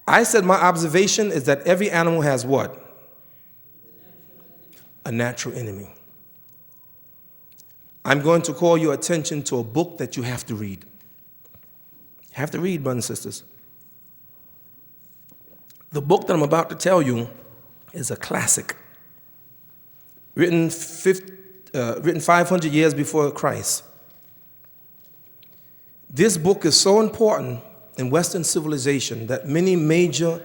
I said my observation is that every animal has what? A natural enemy. I'm going to call your attention to a book that you have to read. You have to read, brothers and sisters. The book that I'm about to tell you is a classic, written 500 years before Christ. This book is so important in Western civilization that many major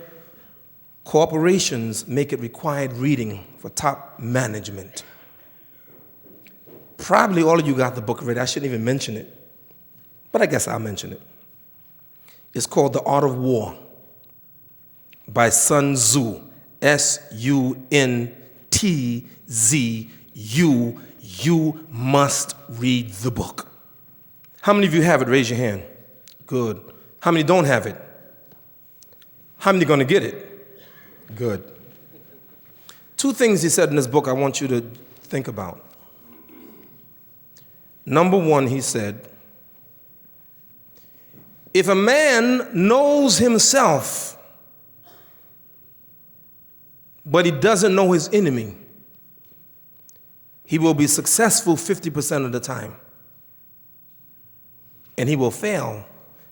corporations make it required reading for top management. Probably all of you got the book already. I shouldn't even mention it, but I guess I'll mention it. It's called The Art of War by Sun Tzu, S-U-N-T-Z-U. You must read the book. How many of you have it? Raise your hand. Good. How many don't have it? How many are going to get it? Good. Two things he said in this book I want you to think about. Number one, he said, if a man knows himself, but he doesn't know his enemy, he will be successful 50% of the time. And he will fail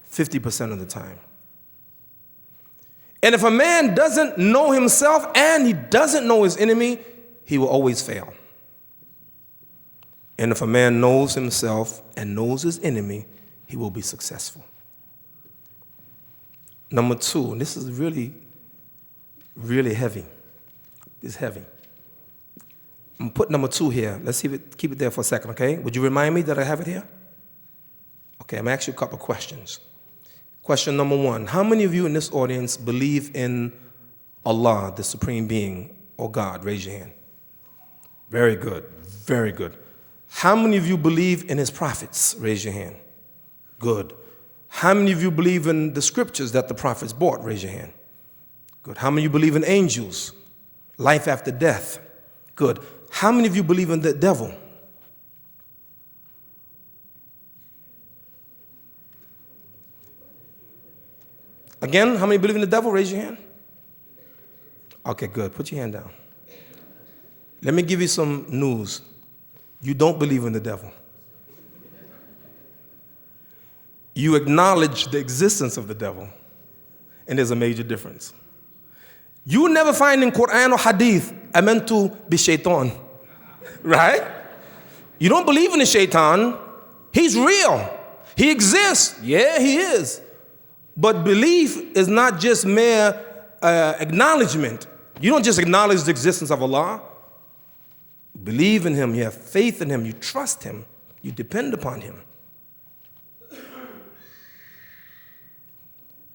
50% of the time. And if a man doesn't know himself and he doesn't know his enemy, he will always fail. And if a man knows himself and knows his enemy, he will be successful. Number two, and this is really, really heavy. It's heavy. I'm going to put number two here. Let's see if keep it there for a second, okay? Would you remind me that I have it here? Okay, I'm going to ask you a couple of questions. Question number one, how many of you in this audience believe in Allah, the Supreme Being, or God? Raise your hand. Very good, very good. How many of you believe in his prophets? Raise your hand. Good. How many of you believe in the scriptures that the prophets brought? Raise your hand. Good. How many of you believe in angels? Life after death? Good. How many of you believe in the devil? Again, how many believe in the devil? Raise your hand. Okay, good. Put your hand down. Let me give you some news. You don't believe in the devil. You acknowledge the existence of the devil, and there's a major difference. You will never find in Quran or Hadith, amantu bi shaitan, right? You don't believe in the shaitan. He's real. He exists. Yeah, he is. But belief is not just mere acknowledgement. You don't just acknowledge the existence of Allah. You believe in him, you have faith in him, you trust him, you depend upon him.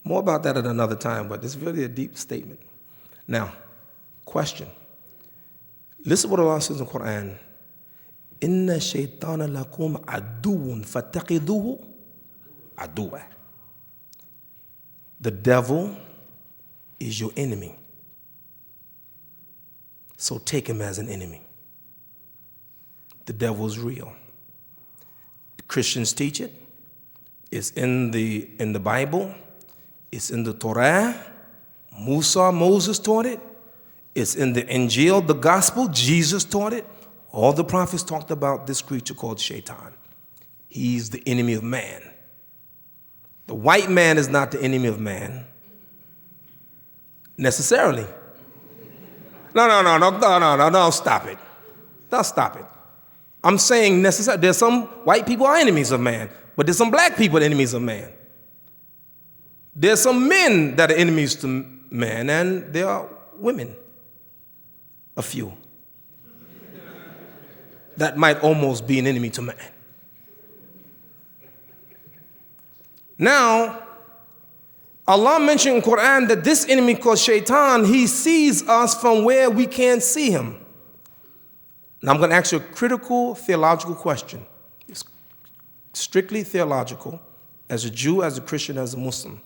More about that at another time, but it's really a deep statement. Now, question. Listen to what Allah says in the Quran. Inna shaytana lakum aduun fattaqiduhu aduwa. The devil is your enemy. So take him as an enemy. The devil is real. The Christians teach it. It's in the Bible. It's in the Torah. Moses taught it. It's in the Injil, the gospel. Jesus taught it. All the prophets talked about this creature called Shaitan. He's the enemy of man. The white man is not the enemy of man, necessarily. No, stop it. Don't stop it. I'm saying necessarily. There's some white people are enemies of man, but there's some black people enemies of man. There's some men that are enemies to man, and there are women, a few, that might almost be an enemy to man. Now, Allah mentioned in the Quran that this enemy called Shaitan, he sees us from where we can't see him. Now I'm going to ask you a critical theological question. It's strictly theological, as a Jew, as a Christian, as a Muslim.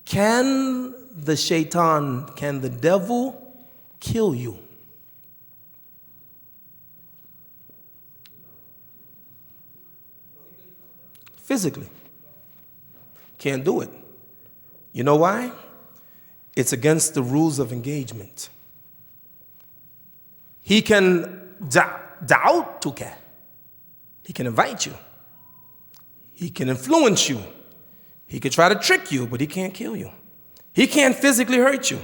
Can the devil kill you? Physically. Can't do it. You know why? It's against the rules of engagement. He can da'autuka. He can invite you. He can influence you. He can try to trick you, but he can't kill you. He can't physically hurt you.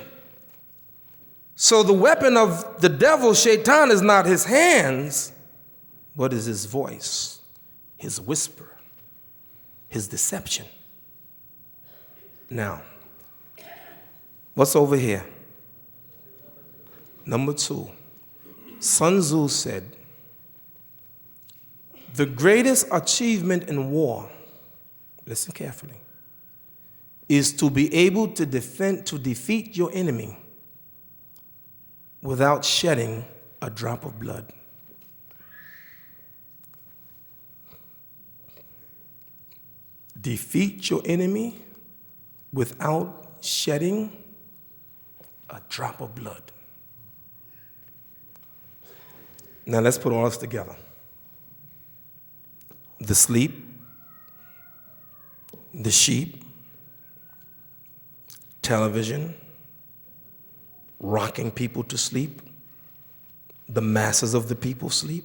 So the weapon of the devil, Shaitan, is not his hands, but is his voice, his whisper, his deception. Now, what's over here? Number 2. Sun Tzu said, the greatest achievement in war, listen carefully, is to be able to defeat your enemy without shedding a drop of blood. Defeat your enemy without shedding a drop of blood. Now let's put all this together. The sleep, the sheep, television, rocking people to sleep, the masses of the people sleep,